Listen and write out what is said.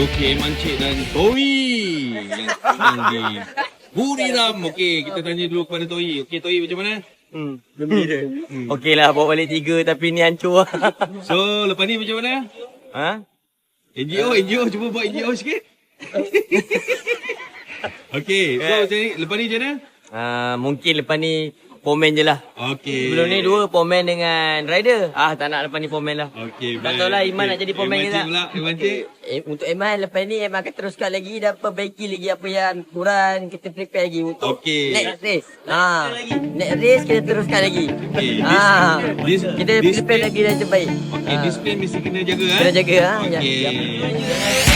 Joki Mancik dan Toi yang di Buriram. Okey, kita tanya dulu kepada Toi. Okey, Toi macam mana? Gembira. Okey lah, bawa balik 3 tapi ni hancur. So, lepas ni macam mana? Ha? NGO, cuba buat NGO sikit. Okey, so macam ni, lepas ni macam mana? Mungkin lepas ni Pomen je lah. Okey. Sebelum ni 2 Pomen dengan Rider. Tak nak lepas ni Pomen lah. Okey, tak tahu lah Iman nak jadi Pomen ke tak. Mancik. Untuk Iman lepas ni Iman akan teruskan lagi dan perbaiki lagi apa yang kurang. Kita prepare lagi untuk next race. Next race kita teruskan lagi. Kita prepare lagi dan terbaik. Okey, disiplin mesti kena jaga. Kena jaga. Okey.